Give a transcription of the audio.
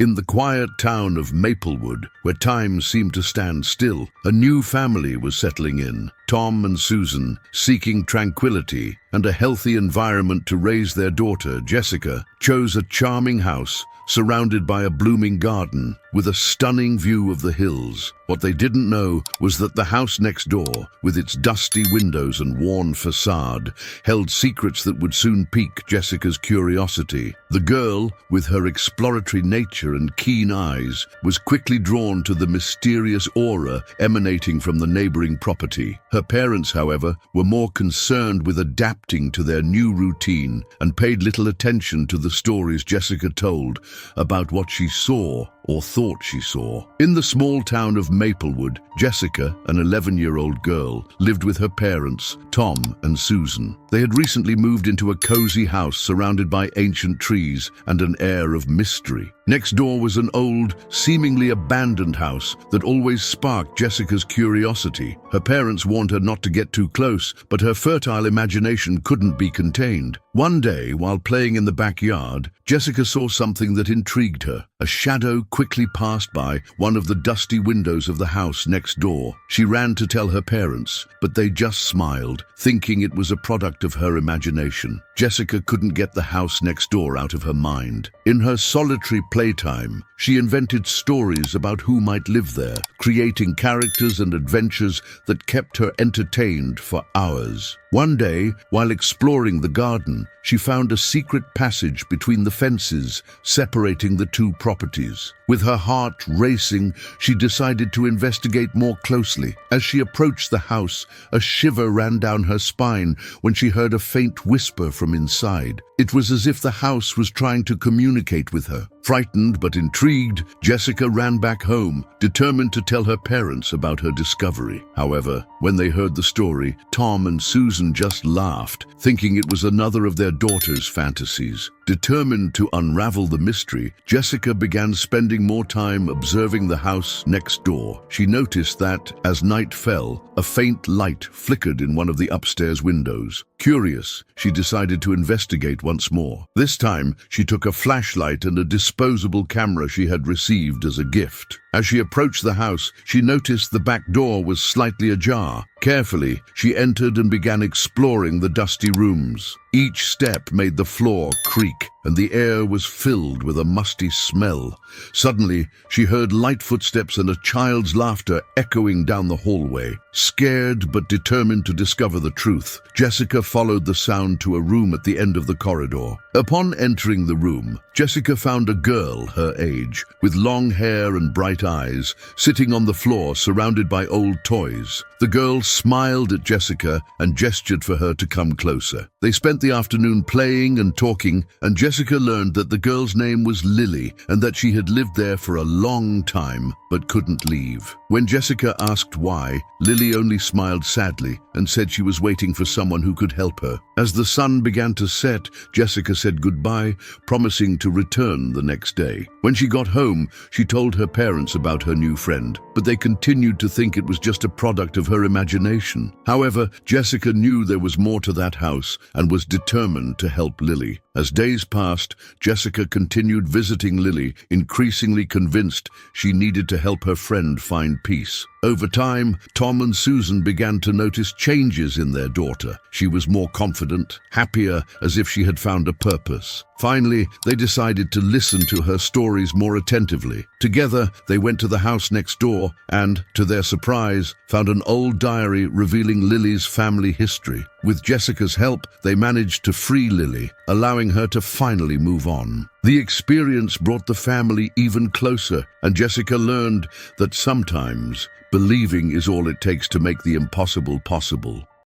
In the quiet town of Maplewood, where time seemed to stand still, a new family was settling in. Tom and Susan, seeking tranquility and a healthy environment to raise their daughter, Jessica, chose a charming house surrounded by a blooming garden with a stunning view of the hills. What they didn't know was that the house next door, with its dusty windows and worn facade, held secrets that would soon pique Jessica's curiosity. The girl, with her exploratory nature and keen eyes, was quickly drawn to the mysterious aura emanating from the neighboring property. Her parents, however, were more concerned with adapting to their new routine and paid little attention to the stories Jessica told about what she saw or thought she saw. In the small town of Maplewood, Jessica, an 11-year-old girl, lived with her parents, Tom and Susan. They had recently moved into a cozy house surrounded by ancient trees and an air of mystery. Next door was an old, seemingly abandoned house that always sparked Jessica's curiosity. Her parents warned her not to get too close, but her fertile imagination couldn't be contained. One day, while playing in the backyard, Jessica saw something that intrigued her. A shadow quickly passed by one of the dusty windows of the house next door. She ran to tell her parents, but they just smiled, thinking it was a product of her imagination. Jessica couldn't get the house next door out of her mind. In her solitary playtime, she invented stories about who might live there, creating characters and adventures that kept her entertained for hours. One day, while exploring the garden, she found a secret passage between the fences separating the two properties. With her heart racing, she decided to investigate more closely. As she approached the house, a shiver ran down her spine when she heard a faint whisper from inside. It was as if the house was trying to communicate with her. Frightened but intrigued, Jessica ran back home, determined to tell her parents about her discovery. However, when they heard the story, Tom and Susan just laughed, thinking it was another of their daughter's fantasies. Determined to unravel the mystery, Jessica began spending more time observing the house next door. She noticed that, as night fell, a faint light flickered in one of the upstairs windows. Curious, she decided to investigate once more. This time, she took a flashlight and a disposable camera she had received as a gift. As she approached the house, she noticed the back door was slightly ajar. Carefully, she entered and began exploring the dusty rooms. Each step made the floor creak, and the air was filled with a musty smell. Suddenly, she heard light footsteps and a child's laughter echoing down the hallway. Scared but determined to discover the truth, Jessica followed the sound to a room at the end of the corridor. Upon entering the room, Jessica found a girl her age, with long hair and bright eyes, sitting on the floor surrounded by old toys. The girl smiled at Jessica and gestured for her to come closer. They spent the afternoon playing and talking, and Jessica learned that the girl's name was Lily and that she had lived there for a long time but couldn't leave. When Jessica asked why, Lily only smiled sadly and said she was waiting for someone who could help her. As the sun began to set, Jessica said goodbye, promising to return the next day. When she got home, she told her parents about her new friend, but they continued to think it was just a product of her imagination. However, Jessica knew there was more to that house and was determined to help Lily. As days passed, Jessica continued visiting Lily, increasingly convinced she needed to help her friend find peace. Over time, Tom and Susan began to notice changes in their daughter. She was more confident, happier, as if she had found a purpose. Finally, they decided to listen to her stories more attentively. Together, they went to the house next door and, to their surprise, found an old diary revealing Lily's family history. With Jessica's help, they managed to free Lily, allowing her to finally move on. The experience brought the family even closer, and Jessica learned that sometimes believing is all it takes to make the impossible possible.